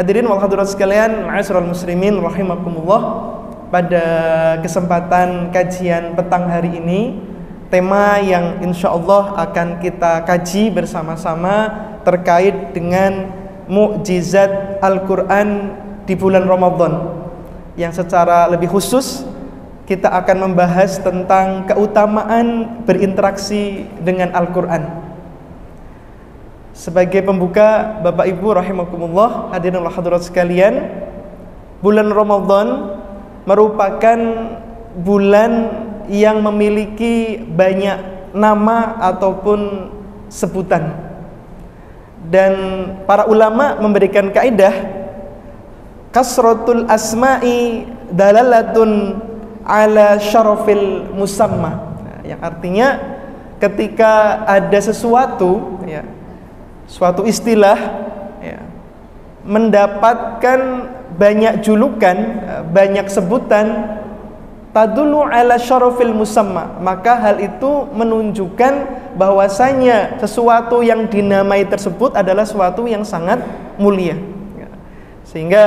Hadirin wal hadirat sekalian, ma'asyiral muslimin rahimakumullah. Pada kesempatan kajian petang hari ini, tema yang insyaallah akan kita kaji bersama-sama terkait dengan mukjizat Al-Qur'an di bulan Ramadan. Yang secara lebih khusus kita akan membahas tentang keutamaan berinteraksi dengan Al-Qur'an. Sebagai pembuka, Bapak Ibu rahimakumullah, hadirin wal hadirat sekalian, bulan Ramadan merupakan bulan yang memiliki banyak nama ataupun sebutan. Dan para ulama memberikan kaidah kasratul asma'i dalalatun ala syarafil musamma, yang artinya ketika ada sesuatu, suatu istilah mendapatkan banyak julukan, banyak sebutan, tadullu ala syarafil musamma, maka hal itu menunjukkan bahwasanya sesuatu yang dinamai tersebut adalah sesuatu yang sangat mulia. Sehingga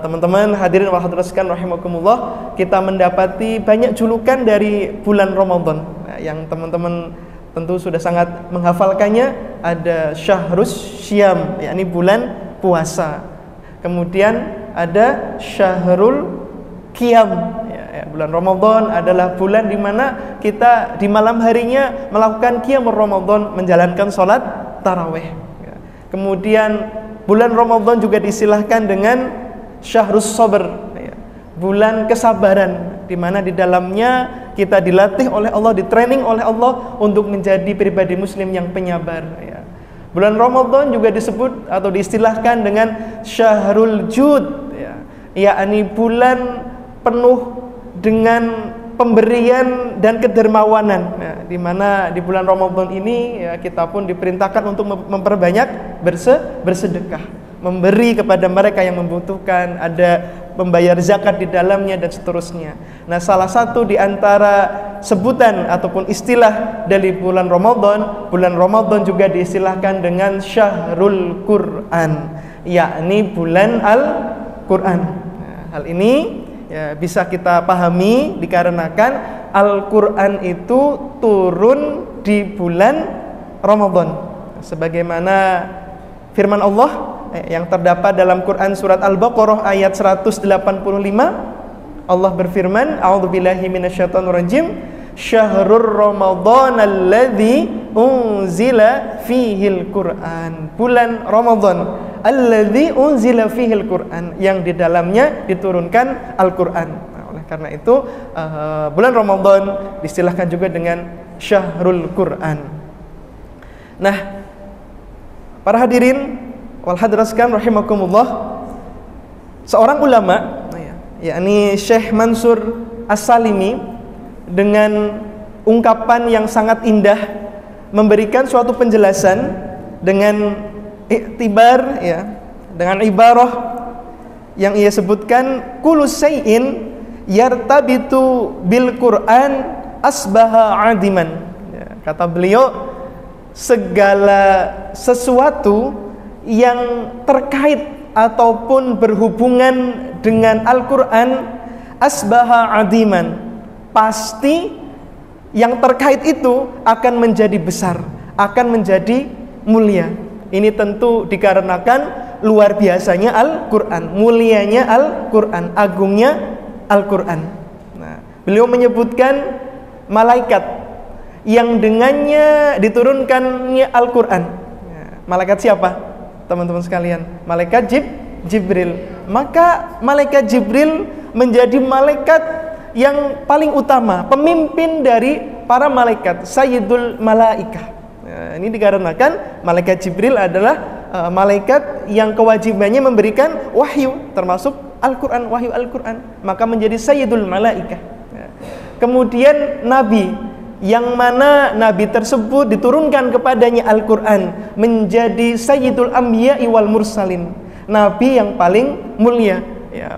teman-teman hadirin wal hadirat sekalian rahimakumullah, kita mendapati banyak julukan dari bulan Ramadan yang teman-teman tentu sudah sangat menghafalkannya. Ada Syahrus Syam, yakni bulan puasa. Kemudian ada Syahrul Qiyam, bulan Ramadan adalah bulan di mana kita di malam harinya melakukan Qiyamul Ramadan, menjalankan sholat tarawih. Kemudian bulan Ramadan juga disilahkan dengan Syahrus Sabr, bulan kesabaran, di mana di dalamnya kita dilatih oleh Allah, ditraining oleh Allah untuk menjadi pribadi muslim yang penyabar. Bulan Ramadan juga disebut atau diistilahkan dengan Syahrul Jud, yakni bulan penuh dengan pemberian dan kedermawanan, di mana di bulan Ramadan ini kita pun diperintahkan untuk memperbanyak bersedekah, memberi kepada mereka yang membutuhkan, ada membayar zakat di dalamnya dan seterusnya. Nah, salah satu di antara sebutan ataupun istilah dari bulan Ramadan juga diistilahkan dengan Syahrul Qur'an, yakni bulan Al-Qur'an. Nah, hal ini bisa kita pahami dikarenakan Al-Qur'an itu turun di bulan Ramadan, sebagaimana firman Allah yang terdapat dalam Quran surat Al-Baqarah ayat 185. Allah berfirman, a'udzubillahi minasyaitonirrajim, syahrur ramadhan alladzi unzila fihil Qur'an, bulan Ramadan alladzi unzila fihil Qur'an, yang di dalamnya diturunkan Al-Qur'an. Nah, oleh karena itu bulan Ramadan diistilahkan juga dengan Syahrul Qur'an. Nah, para hadirin wal hadirat sekalian rahimakumullah, seorang ulama yakni Syekh Mansur As-Salimi dengan ungkapan yang sangat indah memberikan suatu penjelasan dengan iktibar, dengan ibarah yang ia sebutkan, kullu syai'in yartabitu bil Qur'an asbaha adiman. Kata beliau, segala sesuatu yang terkait ataupun berhubungan dengan Al-Qur'an asbaha adiman, pasti yang terkait itu akan menjadi besar, akan menjadi mulia. Ini tentu dikarenakan luar biasanya Al-Qur'an, mulianya Al-Qur'an, agungnya Al-Qur'an. Nah, beliau menyebutkan malaikat yang dengannya diturunkannya Al-Qur'an. Malaikat siapa? Teman-teman sekalian, malaikat Jibril. Maka malaikat Jibril menjadi malaikat yang paling utama, pemimpin dari para malaikat, Sayyidul Malaikah. Ini dikarenakan malaikat Jibril adalah malaikat yang kewajibannya memberikan wahyu, termasuk Al-Qur'an, wahyu Al-Qur'an, maka menjadi Sayyidul Malaikah. Kemudian Nabi, yang mana Nabi tersebut diturunkan kepadanya Al-Qur'an, menjadi Sayyidul Anbiya'i wal Mursalin, Nabi yang paling mulia,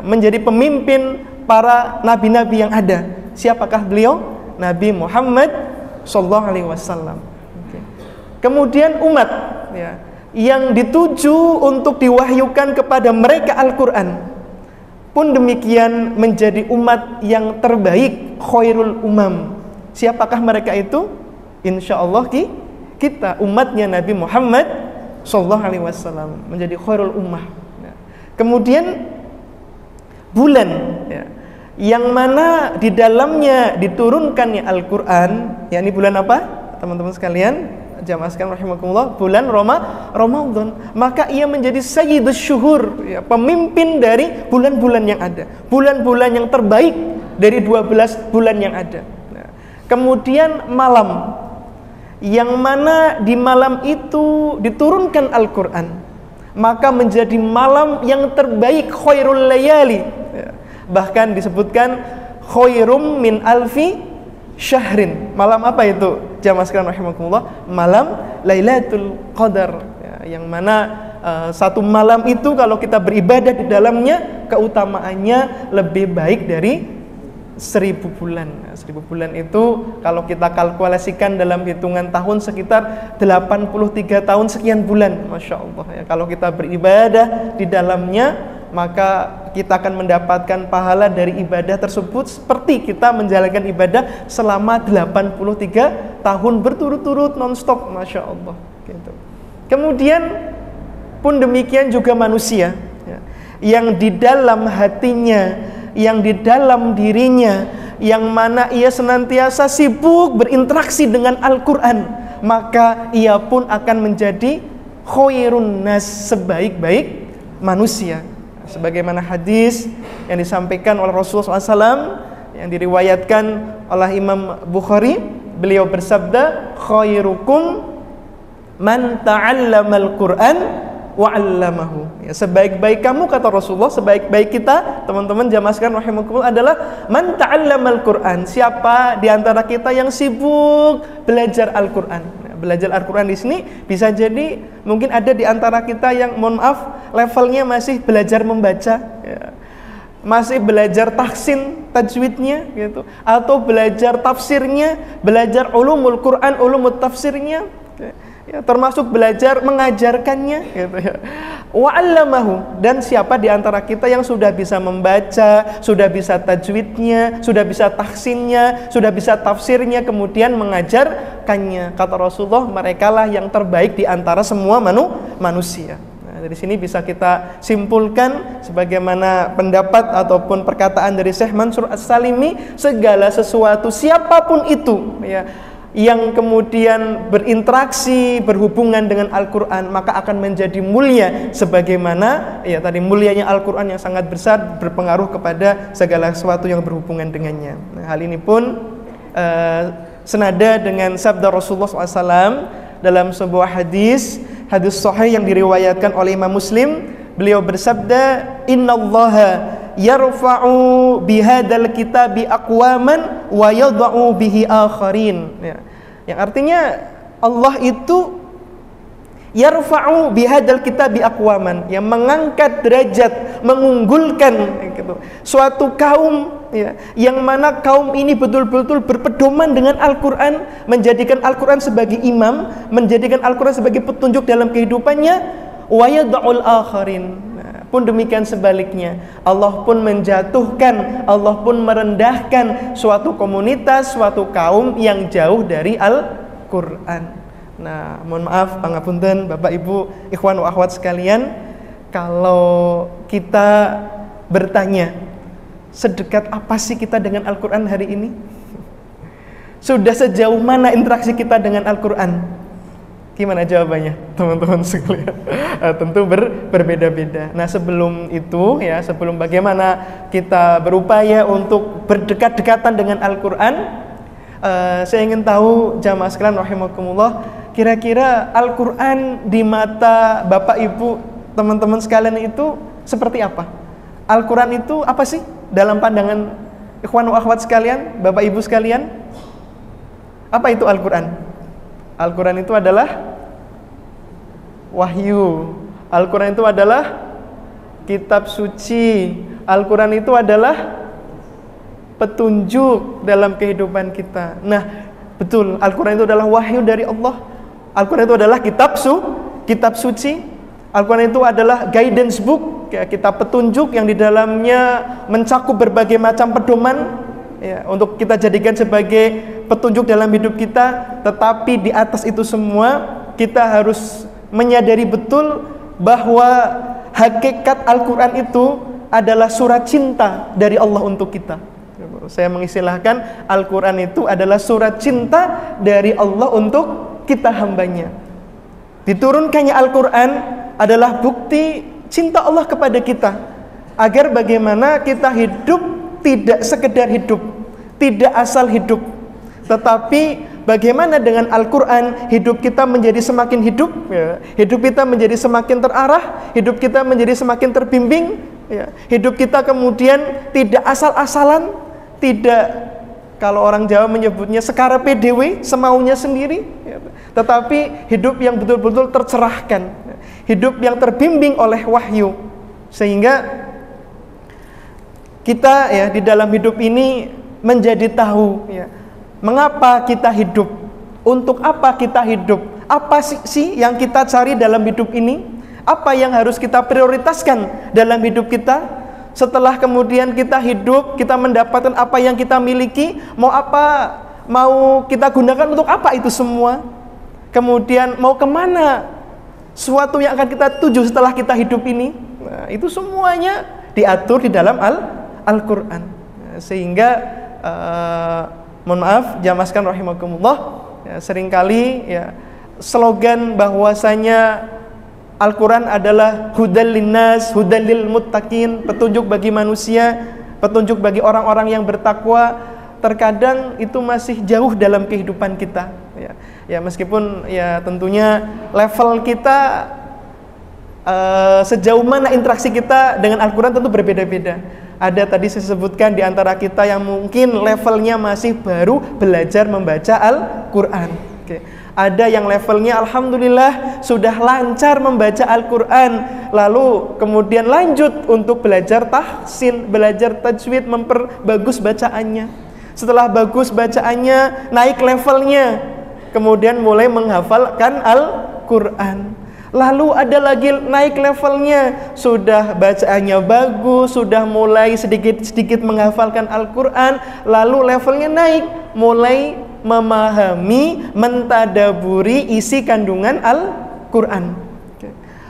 menjadi pemimpin para nabi-nabi yang ada. Siapakah beliau? Nabi Muhammad sallallahu alaihi wasallam. Kemudian umat, yang dituju untuk diwahyukan kepada mereka Al-Quran pun demikian menjadi umat yang terbaik, khairul umam. Siapakah mereka itu? Insya Allah kita umatnya Nabi Muhammad sallallahu alaihi wasallam menjadi khairul ummah. Kemudian bulan yang mana di dalamnya diturunkannya Al-Quran, yakni bulan apa? Teman-teman sekalian, jamaah sekalian rahimakumullah, bulan Ramadan. Maka ia menjadi sayyidus syuhur, pemimpin dari bulan-bulan yang ada, bulan-bulan yang terbaik dari 12 bulan yang ada. Kemudian malam, yang mana di malam itu diturunkan Al-Quran, maka menjadi malam yang terbaik, khairul layali. Bahkan disebutkan khairum min alfi syahrin. Malam apa itu? Jamaah sekalian rahimakumullah, malam Lailatul Qadar, yang mana satu malam itu kalau kita beribadah di dalamnya, keutamaannya lebih baik dari 1000 bulan. 1000 bulan itu kalau kita kalkulasikan dalam hitungan tahun sekitar 83 tahun sekian bulan, Masya Allah ya. Kalau kita beribadah di dalamnya, maka kita akan mendapatkan pahala dari ibadah tersebut seperti kita menjalankan ibadah selama 83 tahun berturut-turut non-stop, Masya Allah gitu. Kemudian pun demikian juga manusia ya, yang di dalam hatinya, yang di dalam dirinya, yang mana ia senantiasa sibuk berinteraksi dengan Al-Quran, maka ia pun akan menjadi khairun nas, sebaik-baik manusia. Sebagaimana hadis yang disampaikan oleh Rasulullah SAW, yang diriwayatkan oleh Imam Bukhari, beliau bersabda, khairukum man ta'allamal Qur'an wa'allamahu. Ya, sebaik-baik kamu, kata Rasulullah, sebaik-baik kita, teman-teman jamaah sekalian rahimakumullah, adalah man ta'allamal Qur'an, siapa di antara kita yang sibuk belajar Al-Qur'an. Nah, belajar Al-Qur'an di sini bisa jadi mungkin ada di antara kita yang, mohon maaf, levelnya masih belajar membaca ya, masih belajar tahsin tajwidnya gitu, atau belajar tafsirnya, belajar ulumul Qur'an, ulumul tafsirnya ya, termasuk belajar mengajarkannya gitu ya. Wa'allamahu, dan siapa di antara kita yang sudah bisa membaca, sudah bisa tajwidnya, sudah bisa tahsinnya, sudah bisa tafsirnya, kemudian mengajarkannya. Kata Rasulullah, merekalah yang terbaik di antara semua manusia. Nah, dari sini bisa kita simpulkan sebagaimana pendapat ataupun perkataan dari Syekh Mansur As-Salimi, segala sesuatu siapapun itu ya, yang kemudian berinteraksi, berhubungan dengan Al-Quran, maka akan menjadi mulia, sebagaimana ya tadi mulianya Al-Quran yang sangat besar berpengaruh kepada segala sesuatu yang berhubungan dengannya. Nah, hal ini pun senada dengan sabda Rasulullah SAW dalam sebuah hadis sahih yang diriwayatkan oleh Imam Muslim. Beliau bersabda, innallaha yarfa'u bihadzal kitabi aqwaman wa yadh'u bihi akharin ya. Yang artinya Allah itu yarfa'u bihadzal kitabi aqwaman, yang mengangkat derajat, mengunggulkan gitu, suatu kaum ya, yang mana kaum ini betul-betul berpedoman dengan Al-Quran, menjadikan Al-Quran sebagai imam, menjadikan Al-Quran sebagai petunjuk dalam kehidupannya, wa yad'ul akharin. Pun demikian sebaliknya, Allah pun menjatuhkan, Allah pun merendahkan suatu komunitas, suatu kaum yang jauh dari Al-Quran. Nah, mohon maaf, pangapunten Bapak Ibu, ikhwan wa akhwat sekalian, kalau kita bertanya, sedekat apa sih kita dengan Al-Quran hari ini? Sudah sejauh mana interaksi kita dengan Al-Quran? Gimana jawabannya, teman-teman sekalian? Tentu berbeda-beda. Nah, sebelum itu ya, sebelum bagaimana kita berupaya untuk berdekat-dekatan dengan Al-Quran, saya ingin tahu jamaah sekalian rahimakumullah, kira-kira Al-Quran di mata Bapak Ibu, teman-teman sekalian itu seperti apa? Al-Quran itu apa sih dalam pandangan ikhwan wa akhwat sekalian, Bapak Ibu sekalian? Apa itu Al-Quran? Al-Quran itu adalah wahyu. Al-Quran itu adalah kitab suci. Al-Quran itu adalah petunjuk dalam kehidupan kita. Nah, betul, Al-Quran itu adalah wahyu dari Allah. Al-Quran itu adalah kitab suci. Al-Quran itu adalah guidance book, ya, kitab petunjuk yang di dalamnya mencakup berbagai macam pedoman, ya, untuk kita jadikan sebagai petunjuk dalam hidup kita. Tetapi di atas itu semua kita harus menyadari betul bahwa hakikat Al-Quran itu adalah surat cinta dari Allah untuk kita. Saya mengistilahkan Al-Quran itu adalah surat cinta dari Allah untuk kita hambanya. Diturunkannya Al-Quran adalah bukti cinta Allah kepada kita, agar bagaimana kita hidup tidak sekedar hidup, tidak asal hidup, tetapi bagaimana dengan Al-Quran hidup kita menjadi semakin hidup, ya. Hidup kita menjadi semakin terarah, hidup kita menjadi semakin terbimbing, ya. Hidup kita kemudian tidak asal-asalan, tidak, kalau orang Jawa menyebutnya sekara PDW, semaunya sendiri, ya. Tetapi hidup yang betul-betul tercerahkan, ya. Hidup yang terbimbing oleh wahyu, sehingga kita, ya, di dalam hidup ini menjadi tahu, ya, mengapa kita hidup, untuk apa kita hidup, apa sih yang kita cari dalam hidup ini, apa yang harus kita prioritaskan dalam hidup kita. Setelah kemudian kita hidup, kita mendapatkan apa yang kita miliki, mau kita gunakan untuk apa itu semua, kemudian mau kemana suatu yang akan kita tuju setelah kita hidup ini. Nah, itu semuanya diatur di dalam Al-Quran. Sehingga mohon maaf, jamaah sekalian rahimakumullah, ya, seringkali, ya, slogan bahwasanya Al-Quran adalah hudal linnas, hudal lil muttaqin, petunjuk bagi manusia, petunjuk bagi orang-orang yang bertakwa, terkadang itu masih jauh dalam kehidupan kita, ya. Ya, meskipun, ya, tentunya level kita, sejauh mana interaksi kita dengan Al-Quran tentu berbeda-beda. Ada tadi saya sebutkan di antara kita yang mungkin levelnya masih baru belajar membaca Al-Quran. Oke. Ada yang levelnya alhamdulillah sudah lancar membaca Al-Quran, lalu kemudian lanjut untuk belajar tahsin, belajar tajwid, memperbagus bacaannya. Setelah bagus bacaannya, naik levelnya, kemudian mulai menghafalkan Al-Quran. Lalu ada lagi naik levelnya, sudah bacaannya bagus, sudah mulai sedikit-sedikit menghafalkan Al-Quran, lalu levelnya naik, mulai memahami, mentadaburi isi kandungan Al-Quran.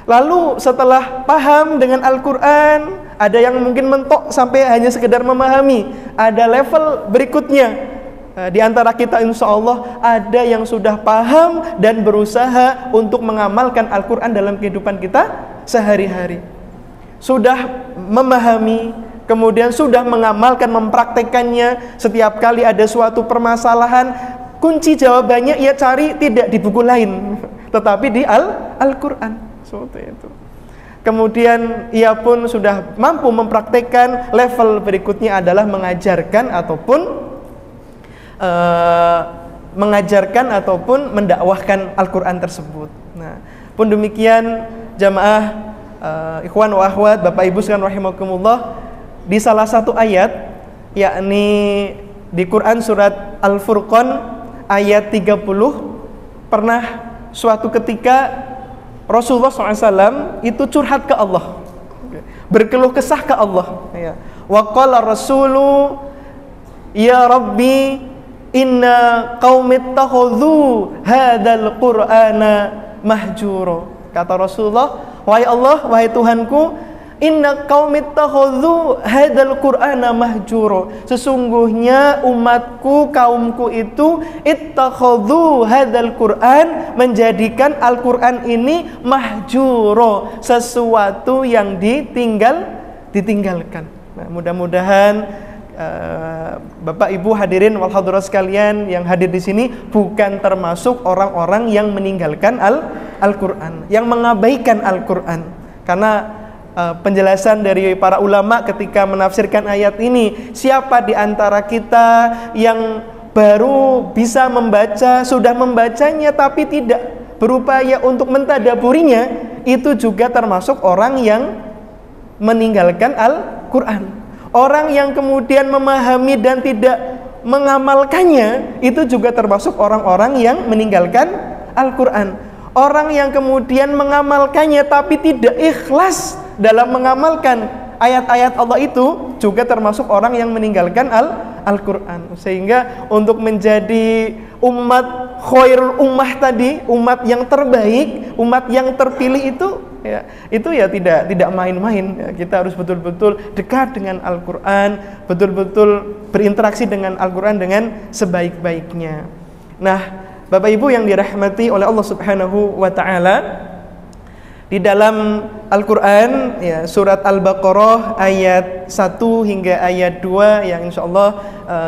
Lalu setelah paham dengan Al-Quran, ada yang mungkin mentok sampai hanya sekedar memahami, ada level berikutnya. Di antara kita insya Allah ada yang sudah paham dan berusaha untuk mengamalkan Al-Quran dalam kehidupan kita sehari-hari. Sudah memahami, kemudian sudah mengamalkan, mempraktekannya. Setiap kali ada suatu permasalahan, kunci jawabannya ia cari tidak di buku lain, tetapi di Al-Quran. Seperti itu. Kemudian ia pun sudah mampu mempraktekkan. Level berikutnya adalah mengajarkan ataupun mendakwahkan Al-Quran tersebut. Nah, pun demikian jamaah, ikhwan wa akhwat, Bapak Ibu sekalian rahimakumullah, di salah satu ayat, yakni di Quran surat Al-Furqan ayat 30, pernah suatu ketika Rasulullah SAW itu curhat ke Allah, berkeluh kesah ke Allah. Wa qala rasulu ya Rabbi inna qaumi ittakhadhu hadzal qur'ana mahjura. Kata Rasulullah, wahai Allah, wahai Tuhanku, inna qaumi ittakhadhu hadzal qur'ana mahjura. Sesungguhnya umatku, kaumku itu ittakhadhu hadzal qur'an, menjadikan Al-Qur'an ini mahjura, sesuatu yang ditinggalkan. Nah, mudah-mudahan Bapak Ibu hadirin wal hadirat sekalian yang hadir di sini bukan termasuk orang-orang yang meninggalkan Al-Quran, yang mengabaikan Al-Quran. Karena penjelasan dari para ulama ketika menafsirkan ayat ini, siapa di antara kita yang baru bisa membaca, sudah membacanya tapi tidak berupaya untuk mentadaburinya, itu juga termasuk orang yang meninggalkan Al-Quran. Orang yang kemudian memahami dan tidak mengamalkannya, itu juga termasuk orang-orang yang meninggalkan Al-Quran. orang yang kemudian mengamalkannya tapi tidak ikhlas dalam mengamalkan ayat-ayat Allah itu juga termasuk orang yang meninggalkan Al-Quran. Sehingga untuk menjadi umat khairul ummah tadi, umat yang terbaik, umat yang terpilih itu ya tidak main-main ya. Kita harus betul-betul dekat dengan Al-Quran, betul-betul berinteraksi dengan Al-Quran dengan sebaik-baiknya. Nah, Bapak Ibu yang dirahmati oleh Allah Subhanahu wa taala, di dalam Al-Quran ya, surat Al-Baqarah ayat 1 hingga ayat 2 yang insyaallah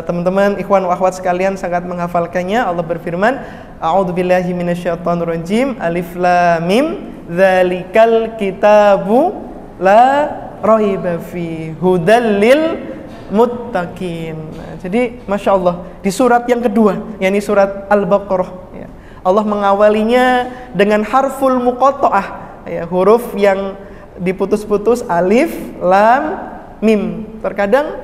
teman-teman ikhwan wa akhwat sekalian sangat menghafalkannya. Allah berfirman, a'udzubillahi minasyaitonirrajim, alif lam mim, dzalikal kitabu la raiba fi hudal lil muttaqin. Jadi Masya Allah, di surat yang kedua, yakni surat Al-Baqarah ya, Allah mengawalinya dengan harful muqatta'ah ya, huruf yang diputus-putus, alif, lam, mim. Terkadang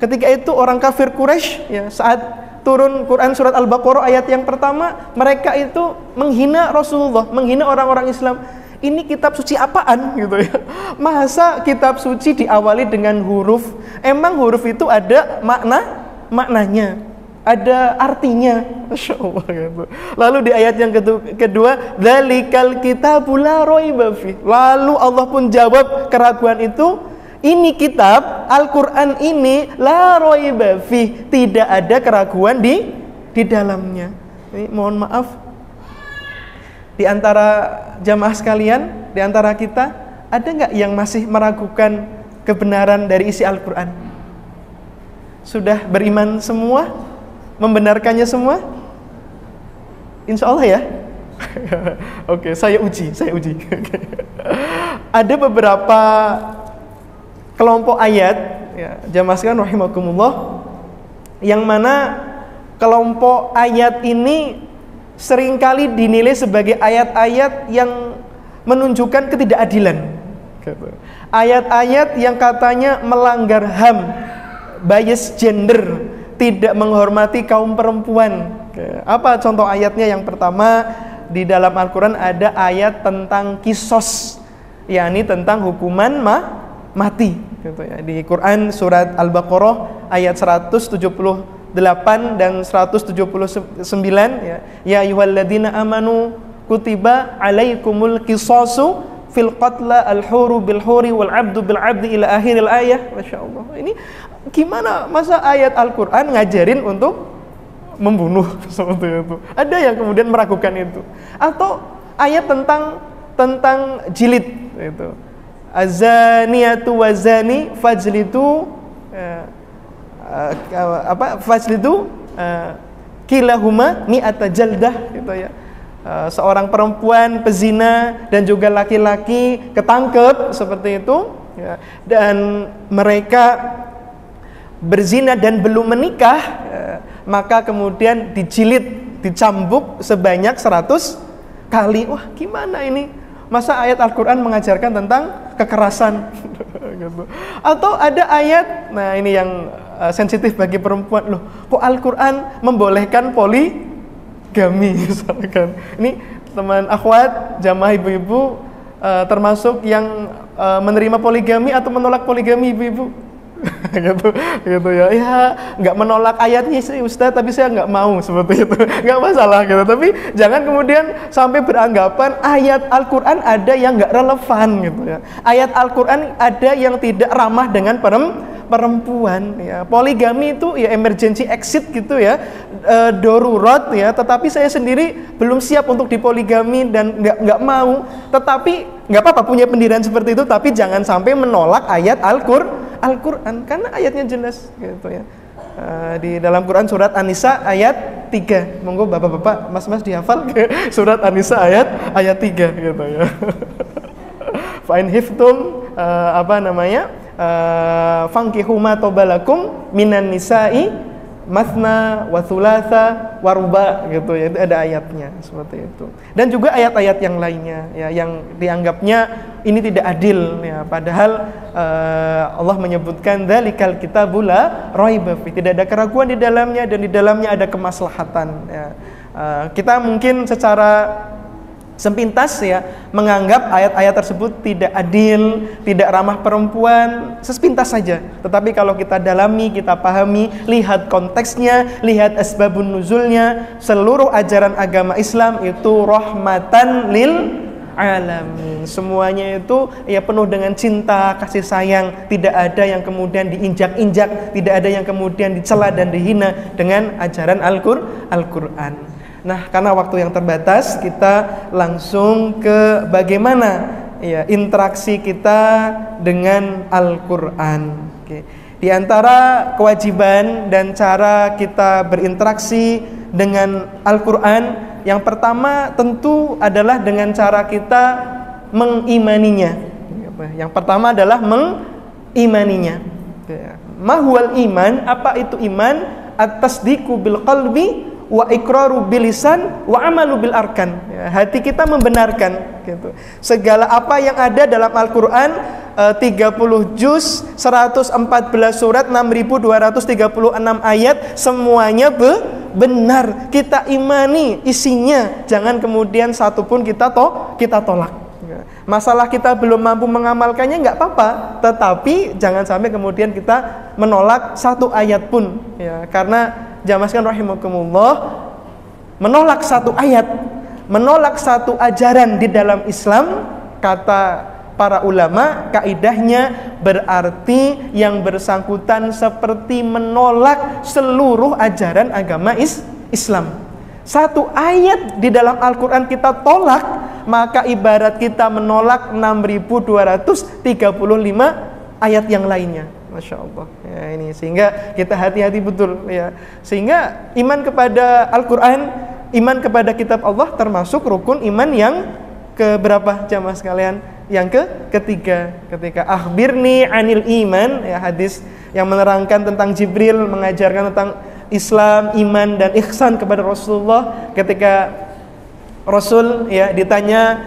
ketika itu orang kafir Quraisy ya, saat turun Quran surat Al-Baqarah ayat yang pertama, mereka itu menghina Rasulullah, menghina orang-orang Islam. Ini kitab suci apaan gitu ya? Masa kitab suci diawali dengan huruf? Emang huruf itu ada maknanya, ada artinya, Masya Allah gitu. Lalu di ayat yang kedua, dzalikal kitabu la raiba fi. Lalu Allah pun jawab keraguan itu, ini kitab Al-Quran ini la raiba fi, tidak ada keraguan di dalamnya. Ini mohon maaf, di antara jamaah sekalian, di antara kita, ada nggak yang masih meragukan kebenaran dari isi Al-Quran? Sudah beriman semua? Membenarkannya semua? Insya Allah ya. Oke, saya uji. Ada beberapa kelompok ayat ya, jamaah sekalian rahimakumullah, yang mana kelompok ayat ini seringkali dinilai sebagai ayat-ayat yang menunjukkan ketidakadilan. Ayat-ayat yang katanya melanggar HAM, bias gender, tidak menghormati kaum perempuan. Apa contoh ayatnya? Yang pertama, di dalam Al-Quran ada ayat tentang kisos, yakni tentang hukuman mati gitu ya. Di Quran surat Al-Baqarah ayat 178 dan 179 ya. Ya ayyuhalladzina amanu kutiba alaikumul qisasu fil qatla al-huru bil huri wal 'abdu bil 'abdi ila akhiril ayah. Masyaallah. Ini gimana masa ayat Al-Qur'an ngajarin untuk membunuh seperti itu? Ada yang kemudian meragukan itu. Atau ayat tentang jilid itu. Az-zaniyatu waz-zani fajlidu fajlidu kilahuma mi'ata jaldah gitu ya. Seorang perempuan pezina dan juga laki-laki ketangkep seperti itu ya, dan mereka berzina dan belum menikah maka kemudian dijilid, dicambuk sebanyak 100 kali. Wah, gimana ini? Masa ayat Al-Quran mengajarkan tentang kekerasan gitu. Atau ada ayat, nah ini yang sensitif bagi perempuan, loh kok Al-Quran membolehkan poligami misalkan. Ini teman akhwat, jamaah ibu-ibu termasuk yang menerima poligami atau menolak poligami ibu-ibu? gitu ya. Ya nggak menolak ayatnya sih Ustaz, tapi saya nggak mau seperti itu. Nggak masalah gitu. Tapi jangan kemudian sampai beranggapan ayat Al-Quran ada yang nggak relevan gitu ya. Ayat Al-Quran ada yang tidak ramah dengan perempuan ya. Poligami itu ya emergency exit gitu ya, darurat ya. Tetapi saya sendiri belum siap untuk dipoligami dan nggak mau. Tetapi nggak apa-apa punya pendirian seperti itu, tapi jangan sampai menolak ayat Al-Quran karena ayatnya jelas gitu ya. Di dalam Quran surat An-Nisa ayat 3. Monggo bapak-bapak, mas-mas dihafal surat An-Nisa ayat 3 gitu ya. Fa in hiftum fankihu ma tabalakum minan nisa'i mathna wa thulatha wa ruba gitu ya. Itu ada ayatnya seperti itu. Dan juga ayat-ayat yang lainnya ya, yang dianggapnya ini tidak adil ya, padahal Allah menyebutkan dzalikal kitabu la raiba fi, tidak ada keraguan di dalamnya dan di dalamnya ada kemaslahatan ya. Kita mungkin secara sepintas ya menganggap ayat-ayat tersebut tidak adil, tidak ramah perempuan, sepintas saja. Tetapi kalau kita dalami, kita pahami, lihat konteksnya, lihat asbabun nuzulnya, seluruh ajaran agama Islam itu rahmatan lil alamin. Semuanya itu ya penuh dengan cinta, kasih sayang, tidak ada yang kemudian diinjak-injak, tidak ada yang kemudian dicela dan dihina dengan ajaran Al-Qur'an. Nah, karena waktu yang terbatas, kita langsung ke bagaimana ya interaksi kita dengan Al-Qur'an. Oke. Di antara kewajiban dan cara kita berinteraksi dengan Al-Qur'an, yang pertama tentu adalah dengan cara kita mengimaninya. Yang pertama adalah mengimaninya. Mahwal iman, apa itu iman? At-tasdiqu bil qalbi wa iqraru bil lisan wa amalu bil arkan. Hati kita membenarkan gitu. Segala apa yang ada dalam Al-Qur'an, 30 juz, 114 surat, 6236 ayat, semuanya benar. Kita imani isinya, jangan kemudian satu pun kita tolak. Masalah kita belum mampu mengamalkannya nggak apa-apa, tetapi jangan sampai kemudian kita menolak satu ayat pun ya, karena jamaah sekalian rahimakumullah, menolak satu ayat, menolak satu ajaran di dalam Islam, kata para ulama, kaidahnya berarti yang bersangkutan seperti menolak seluruh ajaran agama Islam. Satu ayat di dalam Al-Quran kita tolak, maka ibarat kita menolak 6235 ayat yang lainnya. Masya Allah ya, ini sehingga kita hati-hati betul ya. Sehingga iman kepada Al-Quran, iman kepada kitab Allah termasuk rukun iman yang keberapa jamaah sekalian? Yang ketiga. Ketika akhbirni anil iman ya, hadis yang menerangkan tentang Jibril mengajarkan tentang Islam, iman dan ihsan kepada Rasulullah. Ketika Rasul ya ditanya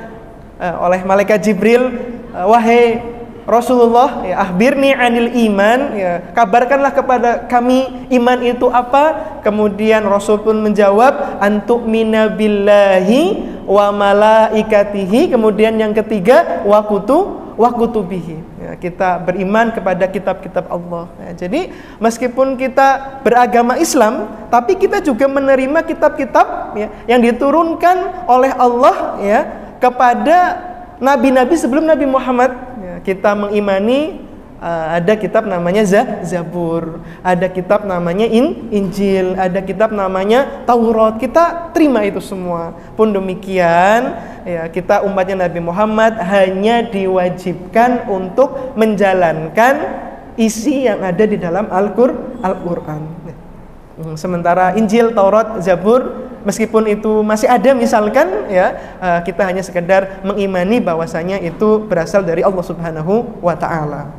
oleh malaikat Jibril, wahai Rasulullah, ya, akhbirni anil iman, ya, kabarkanlah kepada kami iman itu apa. Kemudian Rasul pun menjawab, antu'mina billahi wa malaikatihi. Kemudian yang ketiga, wa kutubihi. Ya, kita beriman kepada kitab-kitab Allah. Ya, jadi meskipun kita beragama Islam, tapi kita juga menerima kitab-kitab ya, yang diturunkan oleh Allah ya kepada nabi-nabi sebelum Nabi Muhammad. Kita mengimani ada kitab namanya Zabur, ada kitab namanya Injil, ada kitab namanya Taurat. Kita terima itu semua. Pun demikian, ya, kita umatnya Nabi Muhammad hanya diwajibkan untuk menjalankan isi yang ada di dalam Al-Qur'an. Sementara Injil, Taurat, Zabur, meskipun itu masih ada misalkan ya, kita hanya sekedar mengimani bahwasanya itu berasal dari Allah Subhanahu wa taala.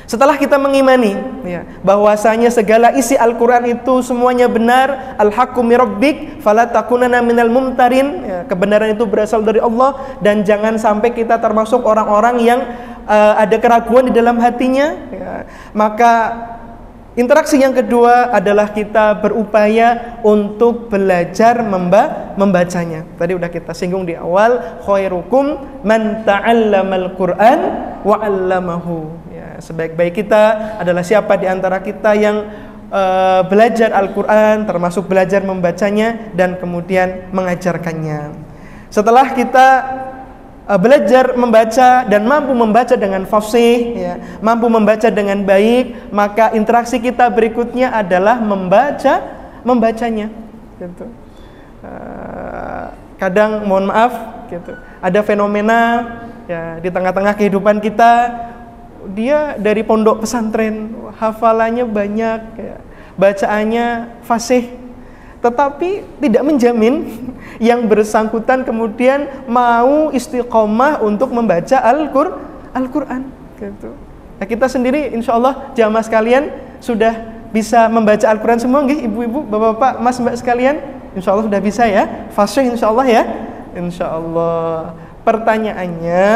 Setelah kita mengimani ya, bahwasanya segala isi Al-Qur'an itu semuanya benar, al-haqqu mirabbik fala takunanna minal mumtarin, ya, kebenaran itu berasal dari Allah dan jangan sampai kita termasuk orang-orang yang ada keraguan di dalam hatinya ya. Maka interaksi yang kedua adalah kita berupaya untuk belajar membacanya. Tadi udah kita singgung di awal, khairukum man ta'allamal Qur'an wa 'allamahu. Ya, sebaik-baik kita adalah siapa di antara kita yang belajar Al-Qur'an, termasuk belajar membacanya dan kemudian mengajarkannya. Setelah kita belajar membaca dan mampu membaca dengan fasih ya, mampu membaca dengan baik, maka interaksi kita berikutnya adalah membacanya gitu. Kadang mohon maaf gitu, ada fenomena ya di tengah-tengah kehidupan kita, dia dari pondok pesantren, hafalannya banyak ya, bacaannya fasih, tetapi tidak menjamin yang bersangkutan kemudian mau istiqomah untuk membaca Al-Qur'an gitu. Nah, kita sendiri insya Allah jamaah sekalian sudah bisa membaca Al-Qur'an semua nggih, ibu-ibu, bapak-bapak, mas mbak sekalian, insya Allah sudah bisa ya, fasih insya Allah ya, insya Allah. Pertanyaannya,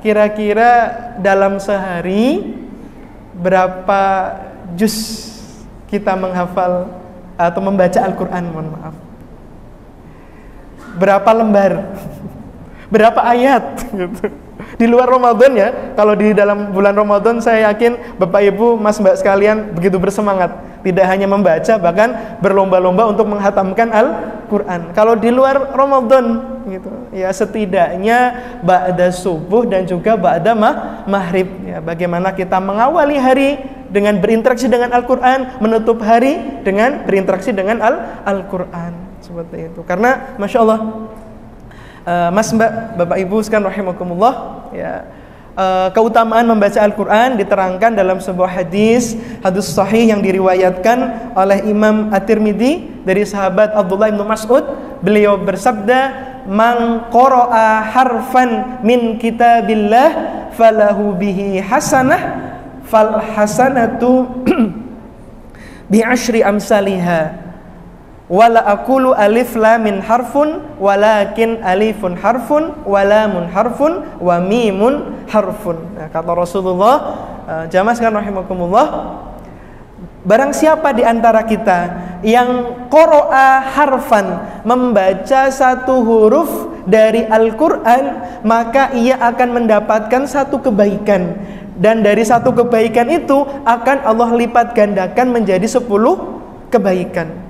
kira-kira dalam sehari berapa juz kita menghafal atau membaca Al-Qur'an, mohon maaf. berapa lembar, berapa ayat gitu. Di luar Ramadan ya, kalau di dalam bulan Ramadan saya yakin Bapak Ibu, Mas Mbak sekalian begitu bersemangat, tidak hanya membaca, bahkan berlomba-lomba untuk menghatamkan Al-Quran. Kalau di luar Ramadan gitu, ya setidaknya ba'da subuh dan juga ba'da maghrib ya, bagaimana kita mengawali hari dengan berinteraksi dengan Al-Quran, menutup hari dengan berinteraksi dengan Al-Quran, seperti itu. Karena Masya Allah, Mas Mbak, Bapak Ibu sekalian rahimakumullah ya, keutamaan membaca Al-Quran diterangkan dalam sebuah hadis sahih yang diriwayatkan oleh Imam At-Tirmidzi dari sahabat Abdullah bin Mas'ud. Beliau bersabda, "Man qara'a harfan min kitabillah falahu bihi hasanah fal hasanatu bi asyri amsalihha." Wala aqulu alif lam min harfun walakin alifun harfun walamun harfun wa mimun harfun. Nah, kata Rasulullah, jamaah sekalian rahimakumullah, barang siapa di antara kita yang qara'a harfan, membaca satu huruf dari Al-Qur'an, maka ia akan mendapatkan satu kebaikan, dan dari satu kebaikan itu akan Allah lipat gandakan menjadi 10 kebaikan.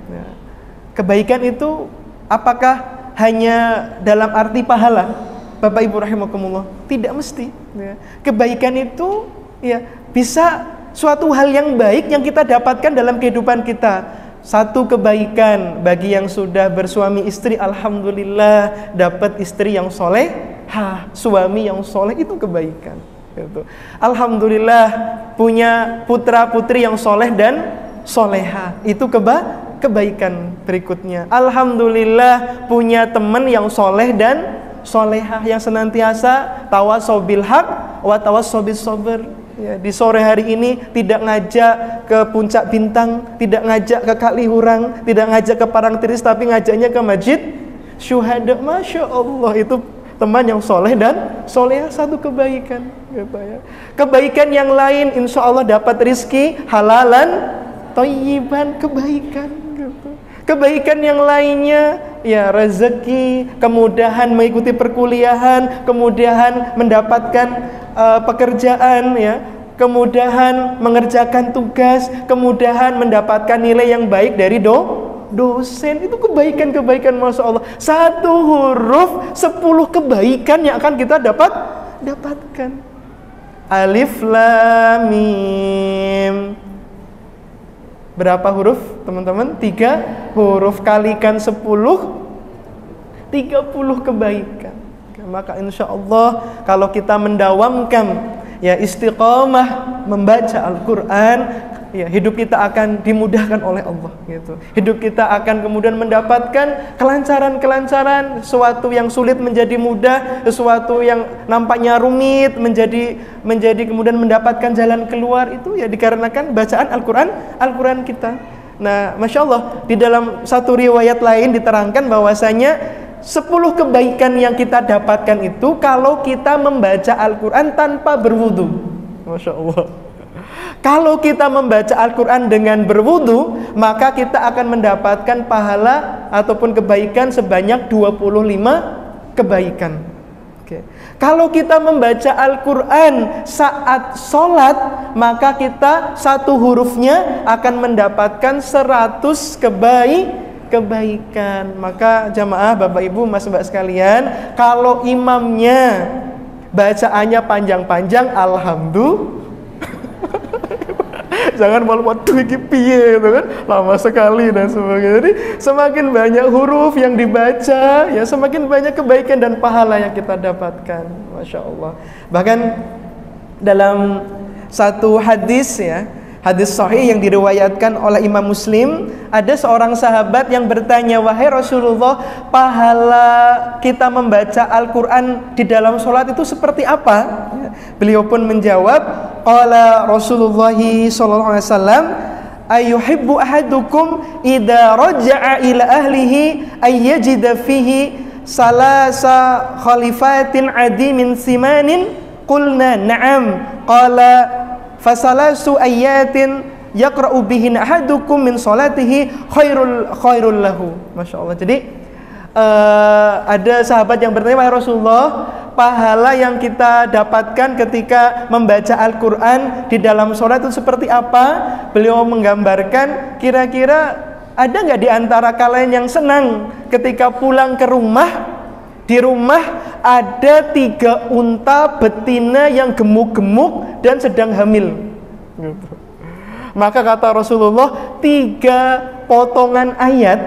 Kebaikan itu apakah hanya dalam arti pahala? Bapak Ibu rahimakumullah, tidak mesti ya. Kebaikan itu ya bisa suatu hal yang baik yang kita dapatkan dalam kehidupan kita. Satu kebaikan bagi yang sudah bersuami istri, alhamdulillah dapat istri yang soleh, suami yang soleh, itu kebaikan gitu. Alhamdulillah punya putra putri yang soleh dan soleha, itu kebaikan berikutnya. Alhamdulillah punya teman yang soleh dan solehah, yang senantiasa tawassaw bil haq wa tawassaw bis sabr ya. Di sore hari ini tidak ngajak ke puncak bintang, tidak ngajak ke Kalihurang, tidak ngajak ke Parangtritis, tapi ngajaknya ke Masjid Syuhada. Masya Allah, itu teman yang soleh dan solehah, satu kebaikan gitu ya. Kebaikan yang lain insya Allah dapat rizki halalan thayyiban, kebaikan gitu. Kebaikan yang lainnya ya rezeki, kemudahan mengikuti perkuliahan, kemudahan mendapatkan pekerjaan ya, kemudahan mengerjakan tugas, kemudahan mendapatkan nilai yang baik dari dosen. Itu kebaikan-kebaikan Masya Allah. Satu huruf 10 kebaikan yang akan kita dapatkan. Alif Lam Mim. Berapa huruf teman-teman? 3 huruf kalikan 10, 30 kebaikan. Maka insya Allah kalau kita mendawamkan ya istiqomah membaca Al-Quran ya, hidup kita akan dimudahkan oleh Allah gitu. Hidup kita akan kemudian mendapatkan kelancaran-kelancaran, sesuatu yang sulit menjadi mudah, sesuatu yang nampaknya rumit menjadi kemudian mendapatkan jalan keluar, itu ya dikarenakan bacaan Al-Quran kita. Nah, Masya Allah, di dalam satu riwayat lain diterangkan bahwasanya 10 kebaikan yang kita dapatkan itu kalau kita membaca Al-Quran tanpa berwudu. Masya Allah. Kalau kita membaca Al-Quran dengan berwudu, maka kita akan mendapatkan pahala ataupun kebaikan sebanyak 25 kebaikan. Oke. Kalau kita membaca Al-Quran saat sholat, maka kita satu hurufnya akan mendapatkan 100 kebaikan. Maka jamaah Bapak Ibu Mas Mbak sekalian, kalau imamnya bacaannya panjang-panjang, alhamdulillah. Jangan malu, waduh iki piye gitu kan, lama sekali dan sebagainya. Jadi semakin banyak huruf yang dibaca ya, semakin banyak kebaikan dan pahala yang kita dapatkan. Masya Allah. Bahkan dalam satu hadis ya, hadis sahih yang diriwayatkan oleh Imam Muslim, ada seorang sahabat yang bertanya, wahai Rasulullah, pahala kita membaca Al-Quran di dalam sholat itu seperti apa? Beliau pun menjawab, qala Rasulullah sallallahu alaihi wasallam, ayuhibbu ahadukum idza raja'a ila ahlihi ayyajida fihi salasa khalifatin adimin simanin? Qulna na'am. Qala fasalasu ayatin yaqra'u bihin ahadukum min salatihi khairul lahu. Masya Allah. Jadi ada sahabat yang bertanya, "Wahai Rasulullah, pahala yang kita dapatkan ketika membaca Al-Quran di dalam sholat itu seperti apa?" Beliau menggambarkan, kira-kira ada nggak di antara kalian yang senang ketika pulang ke rumah, di rumah ada 3 unta betina yang gemuk-gemuk dan sedang hamil gitu. Maka kata Rasulullah, 3 potongan ayat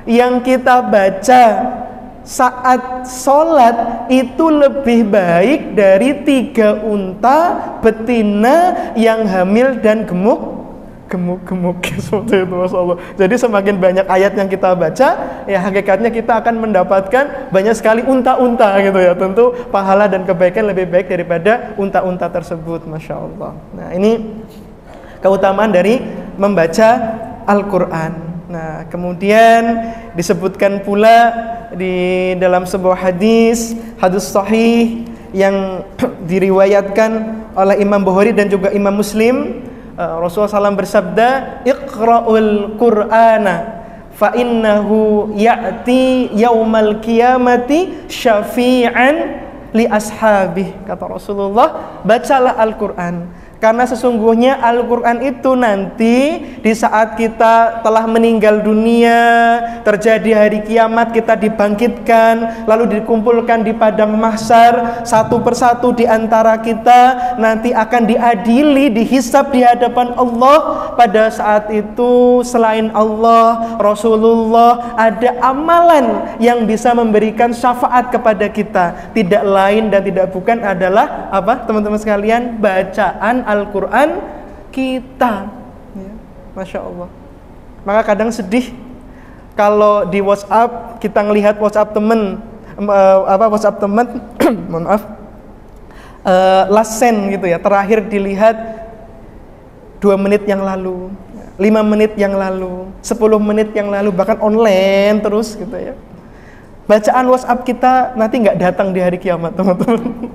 yang kita baca saat sholat itu lebih baik dari 3 unta betina yang hamil dan gemuk seperti itu, Masya Allah. Jadi semakin banyak ayat yang kita baca, ya hakikatnya kita akan mendapatkan banyak sekali unta-unta gitu ya. Tentu pahala dan kebaikan lebih baik daripada unta-unta tersebut, Masya Allah. Nah, ini keutamaan dari membaca Al-Quran. Nah, kemudian disebutkan pula di dalam sebuah hadis sahih yang diriwayatkan oleh Imam Bukhari dan juga Imam Muslim, Rasulullah SAW bersabda, "Iqra'ul Qur'ana fa innahu ya'ti yaumal qiyamati syafi'an li ashabih." Kata Rasulullah, bacalah Al-Quran, karena sesungguhnya Al-Quran itu nanti di saat kita telah meninggal dunia, terjadi hari kiamat, kita dibangkitkan, lalu dikumpulkan di padang mahsyar, satu persatu di antara kita nanti akan diadili, dihisab di hadapan Allah. Pada saat itu selain Allah, Rasulullah, ada amalan yang bisa memberikan syafaat kepada kita. Tidak lain dan tidak bukan adalah apa, teman-teman sekalian? Bacaan Al-Quran kita, ya, Masya Allah. Maka kadang sedih kalau di WhatsApp kita ngelihat WhatsApp temen, mohon maaf, last send gitu ya, terakhir dilihat 2 menit yang lalu, 5 menit yang lalu, 10 menit yang lalu, bahkan online terus gitu ya. Bacaan WhatsApp kita nanti nggak datang di hari kiamat, teman-teman.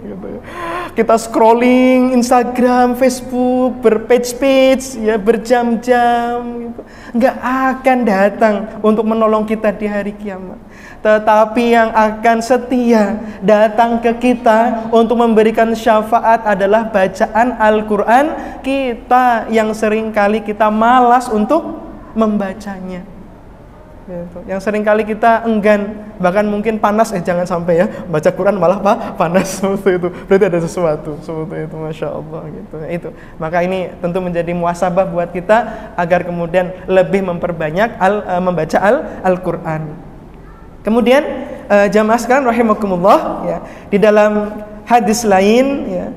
Kita scrolling Instagram, Facebook, berpage-page, ya, berjam-jam, gitu. Nggak akan datang untuk menolong kita di hari kiamat. Tetapi yang akan setia datang ke kita untuk memberikan syafaat adalah bacaan Al-Quran kita yang seringkali kita malas untuk membacanya. Gitu. Yang seringkali kita enggan, bahkan mungkin panas, jangan sampai ya baca Quran malah panas seperti itu, berarti ada sesuatu seperti itu, Masya Allah gitu. Itu maka ini tentu menjadi muhasabah buat kita agar kemudian lebih memperbanyak membaca Al-Quran. Kemudian jamaah sekalian rahimakumullah, ya, di dalam hadis lain, ya,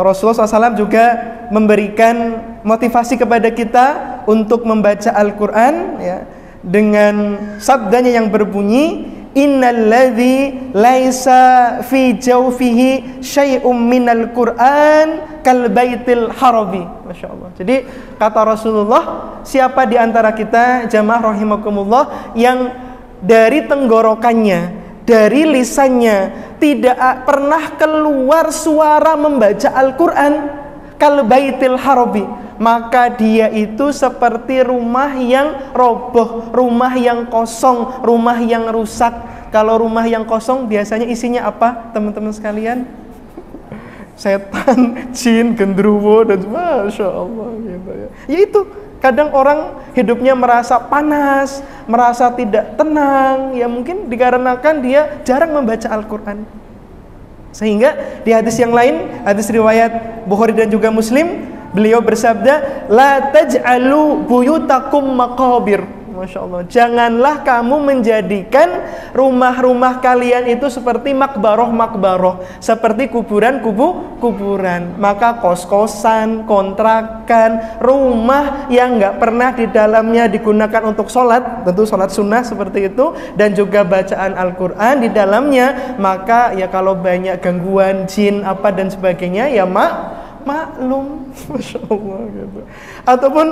Rasulullah SAW juga memberikan motivasi kepada kita untuk membaca Al-Quran, ya, dengan sabdanya yang berbunyi, "Innalladzi laisa fi jawfihi syai'um minal Qur'an kal baitil harabi." Masya Allah. Jadi kata Rasulullah, siapa di antara kita jamaah rahimakumullah yang dari tenggorokannya, dari lisannya tidak pernah keluar suara membaca Al-Quran, kal baitil harabi, maka dia itu seperti rumah yang roboh, rumah yang kosong, rumah yang rusak. Kalau rumah yang kosong biasanya isinya apa, teman-teman sekalian? Setan, jin, gendruwo, dan Masya Allah gitu ya. Yaitu kadang orang hidupnya merasa panas, merasa tidak tenang, ya mungkin dikarenakan dia jarang membaca Al-Quran. Sehingga di hadis yang lain, hadis riwayat Bukhari dan juga Muslim, beliau bersabda, "La taj'alu buyutakum maqabir." Masya Allah, janganlah kamu menjadikan rumah-rumah kalian itu seperti makbaroh, seperti kuburan. Maka kos-kosan, kontrakan, rumah yang nggak pernah di dalamnya digunakan untuk sholat, tentu sholat sunnah seperti itu, dan juga bacaan Al-Quran di dalamnya, maka ya kalau banyak gangguan jin apa dan sebagainya, ya maklum, Masya Allah gitu. Ataupun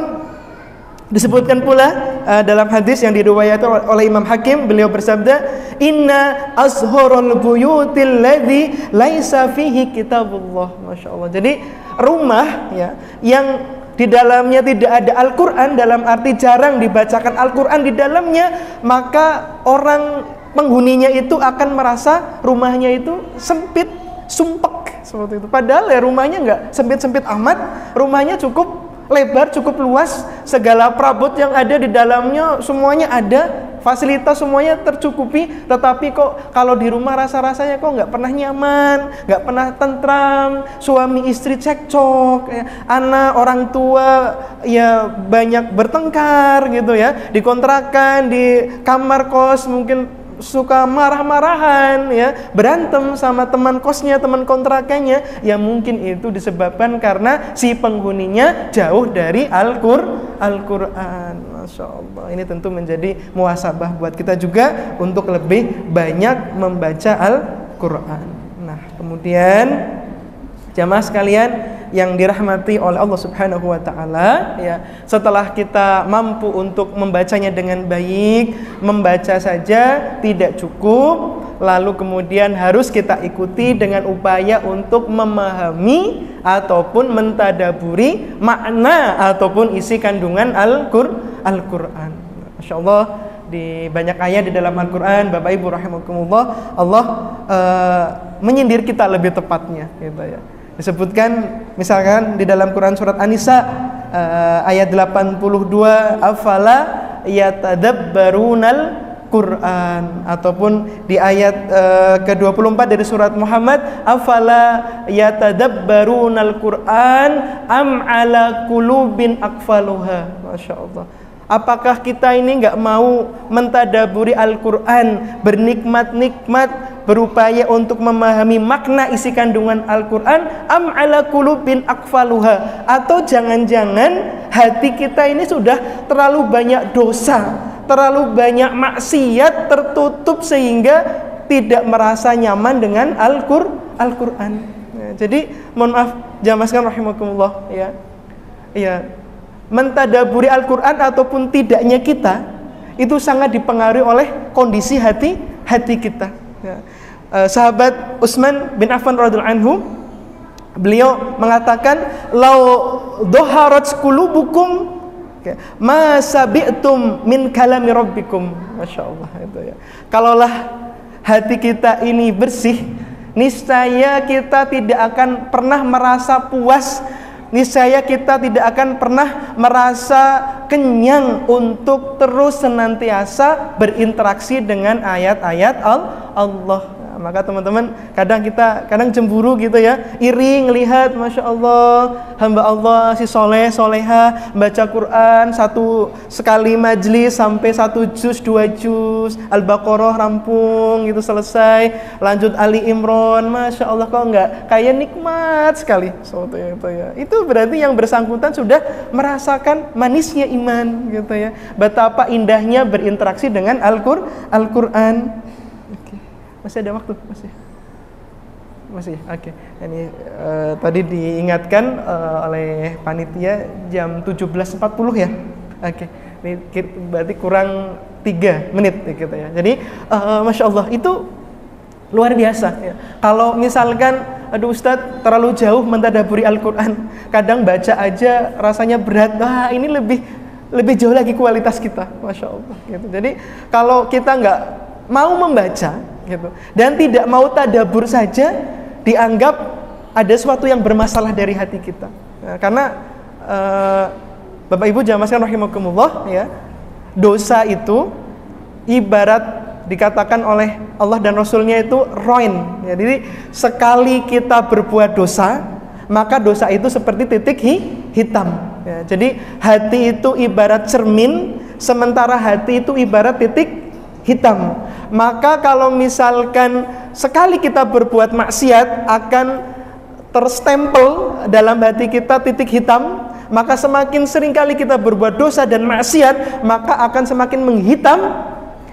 disebutkan pula dalam hadis yang diriwayatkan oleh Imam Hakim, beliau bersabda, "Inna azharul buyutil ladzi laisa fihi kitabullah." Masya Allah. Jadi rumah, ya, yang di dalamnya tidak ada Al-Quran, dalam arti jarang dibacakan Al-Quran di dalamnya, maka orang penghuninya itu akan merasa rumahnya itu sempit, sumpek seperti itu. Padahal ya rumahnya nggak sempit-sempit amat, rumahnya cukup lebar, cukup luas, segala perabot yang ada di dalamnya semuanya ada, fasilitas semuanya tercukupi, tetapi kok kalau di rumah rasa-rasanya kok nggak pernah nyaman, nggak pernah tentram, suami istri cekcok, ya, anak orang tua ya banyak bertengkar gitu ya, di kontrakan, di kamar kos mungkin suka marah-marahan ya, berantem sama teman kosnya, teman kontrakannya, ya mungkin itu disebabkan karena si penghuninya jauh dari Al-Qur'an. Masya Allah, ini tentu menjadi muhasabah buat kita juga untuk lebih banyak membaca Al-Qur'an. Nah, kemudian jamaah sekalian yang dirahmati oleh Allah Subhanahu wa taala, ya, setelah kita mampu untuk membacanya dengan baik, membaca saja tidak cukup, lalu kemudian harus kita ikuti dengan upaya untuk memahami ataupun mentadaburi makna ataupun isi kandungan Al-Qur'an. Masya Allah, di banyak ayat di dalam Al-Qur'an, Bapak Ibu rahimakumullah, Allah menyindir kita lebih tepatnya gitu ya. Disebutkan misalkan di dalam Quran surat An-Nisa ayat 82, afala yatadabbarunal Quran, ataupun di ayat ke-24 dari surat Muhammad, afala yatadabbarunal Quran am ala qulubin aqfaluha. Masya Allah, apakah kita ini nggak mau mentadaburi Al-Quran, bernikmat-nikmat, berupaya untuk memahami makna isi kandungan Al-Quran, am ala qulubin aqfaluha, atau jangan-jangan hati kita ini sudah terlalu banyak dosa, terlalu banyak maksiat, tertutup sehingga tidak merasa nyaman dengan Al-Quran. Ya, jadi mohon maaf jamaah sekalian rahimakumullah, ya, mentadaburi Al-Quran ataupun tidaknya kita itu sangat dipengaruhi oleh kondisi hati kita. Ya. Sahabat Utsman bin Affan radhiyallahu anhu, beliau mengatakan, lau dhaharat qulubukum ma sabi'tum min kalami rabbikum. Masya Allah, itu ya. Kalaulah hati kita ini bersih, niscaya kita tidak akan pernah merasa puas, niscaya kita tidak akan pernah merasa kenyang untuk terus senantiasa berinteraksi dengan ayat-ayat Allah. Maka teman-teman, kadang cemburu gitu ya, iri ngelihat, Masya Allah, hamba Allah si soleh soleha baca Quran sekali majlis sampai 1 juz 2 juz, Al-Baqarah rampung gitu selesai, lanjut Ali Imran, Masya Allah, kok enggak kayak nikmat sekali seperti itu ya. Itu berarti yang bersangkutan sudah merasakan manisnya iman gitu ya, betapa indahnya berinteraksi dengan Al-Quran. Masih ada waktu? Masih. Oke. Ini tadi diingatkan oleh panitia jam 17.40 ya. Oke. Ini berarti kurang 3 menit gitu ya. Jadi Masya Allah, itu luar biasa ya. Kalau misalkan aduh Ustadz terlalu jauh mentadaburi Al-Quran, kadang baca aja rasanya berat. Wah, ini lebih jauh lagi kualitas kita. Masya Allah gitu. Jadi kalau kita nggak mau membaca gitu, dan tidak mau tadabur saja, dianggap ada sesuatu yang bermasalah dari hati kita. Nah, karena Bapak Ibu jamaah sekalian rahimakumullah ya, dosa itu ibarat dikatakan oleh Allah dan Rasulnya itu roin ya, jadi sekali kita berbuat dosa, maka dosa itu seperti titik hitam ya. Jadi hati itu ibarat cermin, sementara hati itu ibarat titik hitam. Maka kalau misalkan sekali kita berbuat maksiat, akan terstempel dalam hati kita titik hitam. Maka semakin sering kali kita berbuat dosa dan maksiat, maka akan semakin menghitam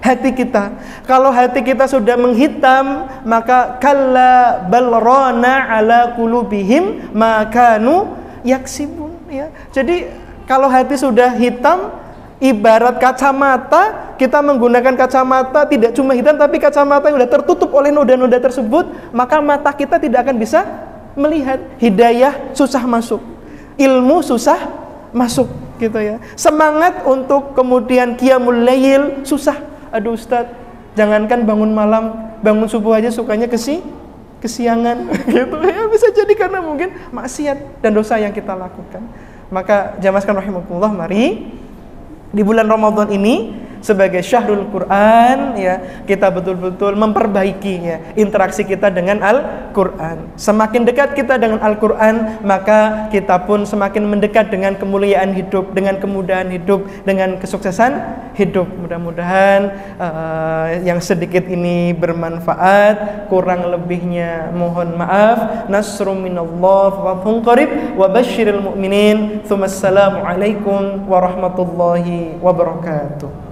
hati kita. Kalau hati kita sudah menghitam, maka kalla bal rana ala qulubihim ma kanu yaksibun ya. Jadi kalau hati sudah hitam, ibarat kacamata, kita menggunakan kacamata tidak cuma hitam, tapi kacamata yang sudah tertutup oleh noda-noda tersebut, maka mata kita tidak akan bisa melihat. Hidayah susah masuk, ilmu susah masuk gitu ya. Semangat untuk kemudian qiyamul lail susah. Aduh Ustadz, Jangankan bangun malam, bangun subuh aja sukanya kesiangan gitu ya, bisa jadi karena mungkin maksiat dan dosa yang kita lakukan. Maka jamaah sekalian rahimakumullah, mari di bulan Ramadan ini sebagai syahrul Quran ya, kita betul-betul memperbaiki ya interaksi kita dengan Al-Quran. Semakin dekat kita dengan Al-Quran, maka kita pun semakin mendekat dengan kemuliaan hidup, dengan kemudahan hidup, dengan kesuksesan hidup. Mudah-mudahan yang sedikit ini bermanfaat, kurang lebihnya mohon maaf. Nasrum minallah wa fathun qarib wa basyiril mu'minin. Tsumma assalamu alaikum warahmatullahi wabarakatuh.